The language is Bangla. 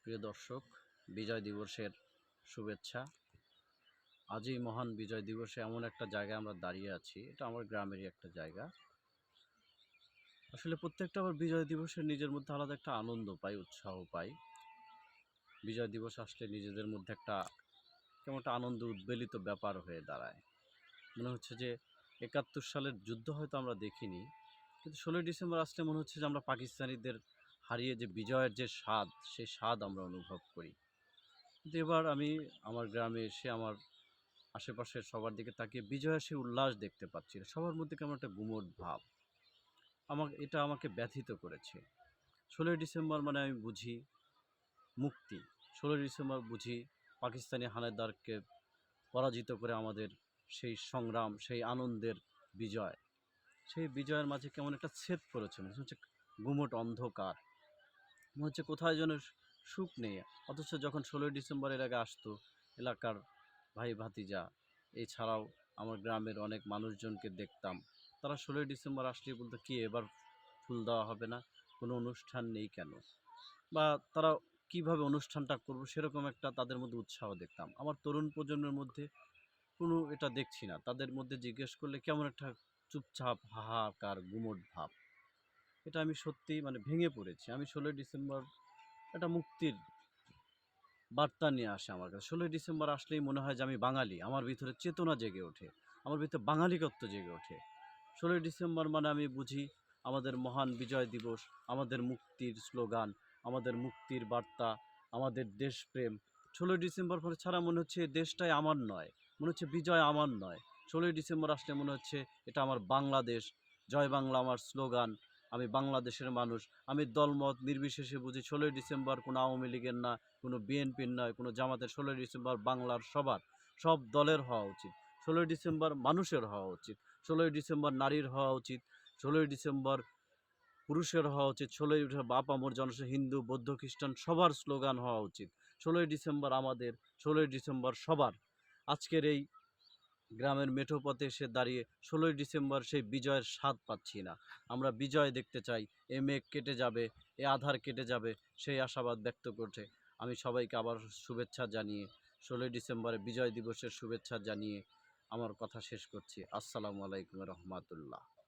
প্রিয় দর্শক, বিজয় দিবসের শুভেচ্ছা। আজ এই মহান বিজয় দিবসে এমন একটা জায়গায় আমরা দাঁড়িয়ে আছি, এটা আমার গ্রামেরই একটা জায়গা। আসলে প্রত্যেকটা আবার বিজয় দিবসে নিজের মধ্যে আলাদা একটা আনন্দ পাই, উৎসাহ পাই। বিজয় দিবস আসলে নিজেদের মধ্যে একটা কেমন একটা আনন্দ উদ্বেলিত ব্যাপার হয়ে দাঁড়ায়। মনে হচ্ছে যে ৭১ সালের যুদ্ধ হয়তো আমরা দেখিনি, কিন্তু ১৬ই ডিসেম্বর আসলে মনে হচ্ছে যে আমরা পাকিস্তানিদের হারিয়ে যে বিজয়ের যে স্বাদ, সেই স্বাদ আমরা অনুভব করি। কিন্তু এবার আমি আমার গ্রামে এসে আমার আশেপাশের সবার দিকে তাকিয়ে বিজয়ের সেই উল্লাস দেখতে পাচ্ছি না। সবার মধ্যে কেমন একটা গুমোট ভাব। এটা আমাকে ব্যথিত করেছে। ১৬ই ডিসেম্বর মানে আমি বুঝি মুক্তি। ১৬ই ডিসেম্বর বুঝি পাকিস্তানি হানাদারকে পরাজিত করে আমাদের সেই সংগ্রাম, সেই আনন্দের বিজয়। সেই বিজয়ের মাঝে কেমন একটা ছেদ পড়েছে। মনে হচ্ছে গুমোট অন্ধকার। মনে হচ্ছে কোথায় যেন সুখ নেই। অথচ যখন ১৬ই ডিসেম্বর এর আগে আসতো, এলাকার ভাই ভাতিজা এছাড়াও আমার গ্রামের অনেক মানুষজনকে দেখতাম। তারা ১৬ই ডিসেম্বর আসলেই বলতো, "কি এবার ফুল দেওয়া হবে না? কোনো অনুষ্ঠান নেই কেন?" বা তারা কিভাবে অনুষ্ঠানটা করব সেরকম একটা তাদের মধ্যে উৎসাহ দেখতাম। আমার তরুণ প্রজন্মের মধ্যে কোনো এটা দেখছি না। তাদের মধ্যে জিজ্ঞেস করলে কেমন একটা চুপচাপ হাহাকার গুমোট ভাব। এটা আমি সত্যিই মানে ভেঙে পড়েছি। আমি ১৬ই ডিসেম্বর একটা মুক্তির বার্তা নিয়ে আসে আমার কাছে। ১৬ই ডিসেম্বর আসলেই মনে হয় যে আমি বাঙালি। আমার ভিতরে চেতনা জেগে ওঠে। আমার ভিতরে বাঙালিকত্ব জেগে ওঠে। ১৬ই ডিসেম্বর মানে আমি বুঝি আমাদের মহান বিজয় দিবস, আমাদের মুক্তির স্লোগান, আমাদের মুক্তির বার্তা, আমাদের দেশপ্রেম। ১৬ই ডিসেম্বর পরে ছাড়া মনে হচ্ছে এই দেশটাই আমার নয়। মনে হচ্ছে বিজয় আমার নয়। ১৬ই ডিসেম্বর আসলে মনে হচ্ছে এটা আমার বাংলাদেশ। জয় বাংলা আমার স্লোগান। আমি বাংলাদেশের মানুষ। আমি দলমত নির্বিশেষে বুঝি ১৬ই ডিসেম্বর কোনো আওয়ামী লীগের না, কোনো বিএনপির নয়, কোনো জামাতের। ১৬ই ডিসেম্বর বাংলার সবার, সব দলের হওয়া উচিত। ১৬ই ডিসেম্বর মানুষের হওয়া উচিত। ১৬ই ডিসেম্বর নারীর হওয়া উচিত। ১৬ই ডিসেম্বর পুরুষের হওয়া উচিত। ১৬ই বাপ-আ মোর জনসে হিন্দু, বৌদ্ধ, খ্রিস্টান সবার স্লোগান হওয়া উচিত। ১৬ই ডিসেম্বর আমাদের, ১৬ই ডিসেম্বর সবার। আজকের এই গ্রামের মেঠো পথে এসে দাঁড়িয়ে ১৬ই ডিসেম্বর সেই বিজয়ের স্বাদ পাচ্ছি না। আমরা বিজয় দেখতে চাই। এ মেঘ কেটে যাবে, এ আঁধার কেটে যাবে, সেই আশাবাদ ব্যক্ত করছে। আমি সবাইকে আবার শুভেচ্ছা জানিয়ে ১৬ই ডিসেম্বরে বিজয় দিবসের শুভেচ্ছা জানিয়ে আমার কথা শেষ করছি। আসসালামু আলাইকুম রহমাতুল্লাহ।